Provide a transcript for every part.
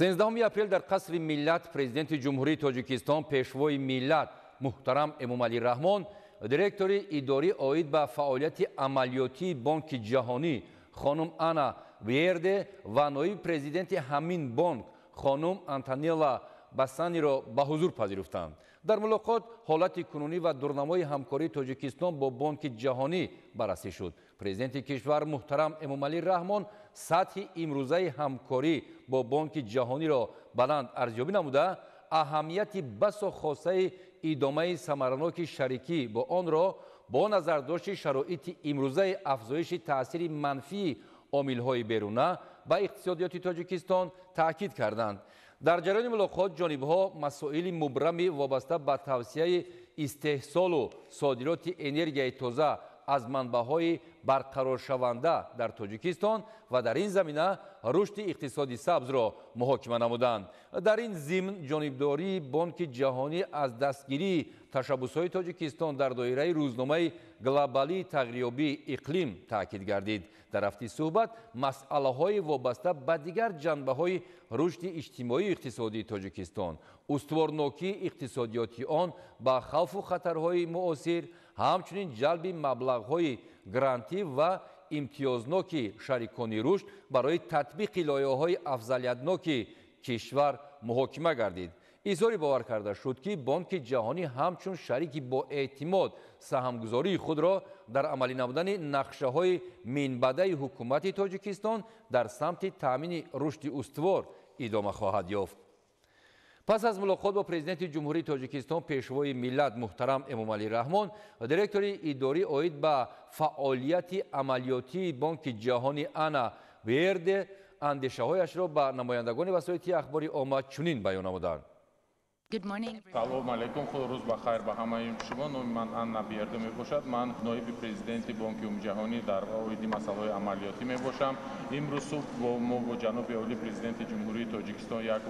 13 اپریل در قصر ملت پرزیدنت جمهوری تاجیکستان پیشوای ملت محترم امامعلی رحمان، دیرکتور اداری اوید به فعالیت عملیاتی بانک جهانی خانم آنا ویرده و نایب پرزیدنت همین بانک خانم آنتونیلا باسانی را به حضور پذیرفتند. در ملاقات حالت کنونی و دورنمای همکاری تاجیکستان با بانک جهانی بررسی شد. پرزیدنت کشور محترم امامعلی رحمان سطح امروزه همکاری با بانک جهانی را بلند ارزیابی نموده، اهمیت بسا خاصه ادامه ثمرناک شریکی با آن را با نظرداشت شرایط امروزه افزایش تاثیر منفی عامل‌های بیرونه به اقتصادیات تاجیکستان تاکید کردند. در جریان ملاقات جانب‌ها مسائل مبرم وابسته به توسعه استحصال و صادرات انرژی تازه از منبع‌های برقرار شونده در تاجیکستان و در این زمینه رشد اقتصادی سبز را محاکمه نمودند. در این ضمن جانبداری بانک جهانی از دستگیری تشبس‌های تاجیکستان در دایره روزنامه گلوبالی تغییریابی اقلیم تاکید گردید. در هفته صحبت مسئله‌های وابسته به دیگر جنبه‌های رشد اجتماعی و اقتصادی تاجیکستان، استوارناکی اقتصادیاتی آن با خوف و خطرهای معاصر، همچنین جلب مبلغ‌های گرانتی و امتیازناک شریکان رشد برای تطبیق لایحه‌های افضلیتناک کشور محاکمه گردید. اظهار باور کرده شد که بانک جهانی همچون شریک با اعتماد سهامگذاری خود را در عملی نمودن نقشه‌های منبعده حکومت تاجیکستان در سمت تامین رشد استوار ادامه خواهد یافت. پس از ملاقات با پرزیدنت جمهوری تاجیکستان پیشوای ملت محترم امامعلی رحمان، دیرکتور اداری اوید به فعالیت عملیاتی بانک جهانی آنا ویرده اندیشه‌هایش را به نمایندگان وسایل اخباری عامه چنین بیان نمودند. салом алейкум, худ рӯз ба хайр ба ҳамаи шумо. номи ман Анна Виерде мебошад. ман ноиби президенти бонки умумиҷаҳонӣ дар оиди масъалаҳои амалиётӣ мебошам. имрӯз субҳ мо бо ҷаноби олии президенти ҷумҳурии тоҷикистон як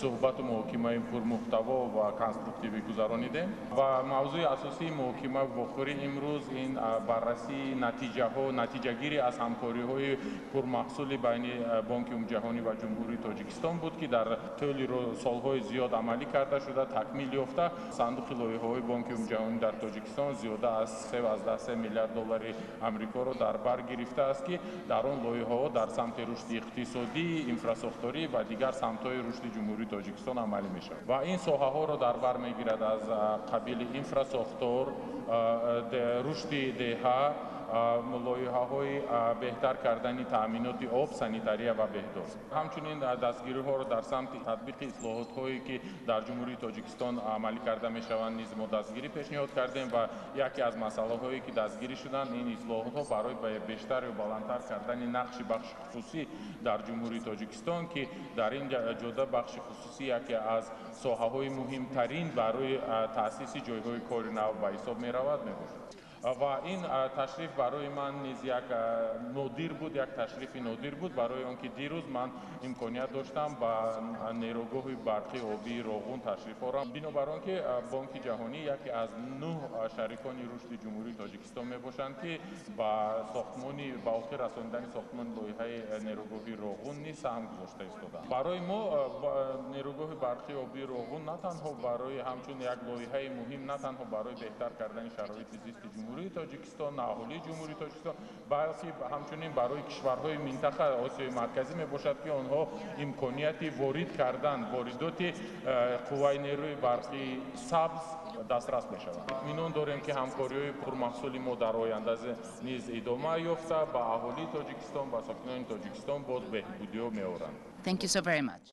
суҳбату муҳокимаи пурмуҳтаво ва конструктивӣ гузаронидем ва мавзӯи асосии муҳокима ва вохӯри имрӯз ин баррасии натиҷаҳо, натиҷагирӣ аз ҳамкориҳои пурмаҳсули байни бонки умумиҷаҳонӣ ва ҷумҳурии тоҷикистон буд, ки дар тӯли солҳои зиёд амалӣ карда шуда такмил ёфта. сандуқи лоиҳаҳои бонки умумиҷаҳонӣ дар тоҷикистон зиёда аз 3 миллиард доллари амрикоро дар бар гирифтааст, ки дар он лоиҳаҳо дар самти рушди иқтисодӣ, инфраструктурӣ ва дигар самтҳои рушди ҷумҳурии тоҷикистон амалӣ мешавад ва ин соҳаҳоро дар бар мегирад аз қабили инфраструктур, рушди деҳа, лоиҳаҳои беҳтар кардани таъминоти об, санитария ва беҳдод. ҳамчунин дастгириҳоро дар самти татбиқи ислоҳотҳое ки дар ҷумҳурии тоҷикистон амалӣ карда мешаванд низ мо дастгирӣ пешниҳод кардем ва яке аз масъалаҳое ки дастгирӣ шуданд ин ислоҳотҳо барои бештару баландтар кардани нақши бахши хусусӣ дар ҷумҳурии тоҷикистон, ки дар ин ҷода бахши хусусӣ яке аз соҳаҳои муҳимтарин барои таъсиси ҷойҳои кори нав ба ҳисоб меравад мебошад. ва ин ташриф барои ман низ як нодир буд, як ташрифи нодир буд, барои он ки дирӯз ман имконият доштам ба нерӯгоҳи барқи обии Роғун ташриф орам. бинобар он ки бонки ҷаҳонӣ яке аз 9 шарикони рушди ҷумҳурии тоҷикистон мебошанд, ки ба сохтмони ба охир расонидани сохтмони лоиҳаи нерӯгоҳи Роғун низ саҳм гузошта истоданд. барои мо нерӯгоҳи барқи обии Роғун на танҳо барои ҳамчун як лоиҳаи муҳим, на танҳо барои беҳтар кардани шароити зисти ҷумҳурии тоҷикистон, аҳолии ҷумҳурии тоҷикистон, балки ҳамчунин барои кишварҳои минтақа осиёи марказӣ мебошад, ки онҳо имконияти ворид кардан воридоти қувваи нерӯи барқи сабз дастрас мешаванд. минон дорем ки ҳамкориҳои пурмаҳсули мо дар оянда низ идома ёфта ба аҳолии тоҷикистон, ба сокинони тоҷикистон боз беҳбудиҳо меоранд. Thank you so very much.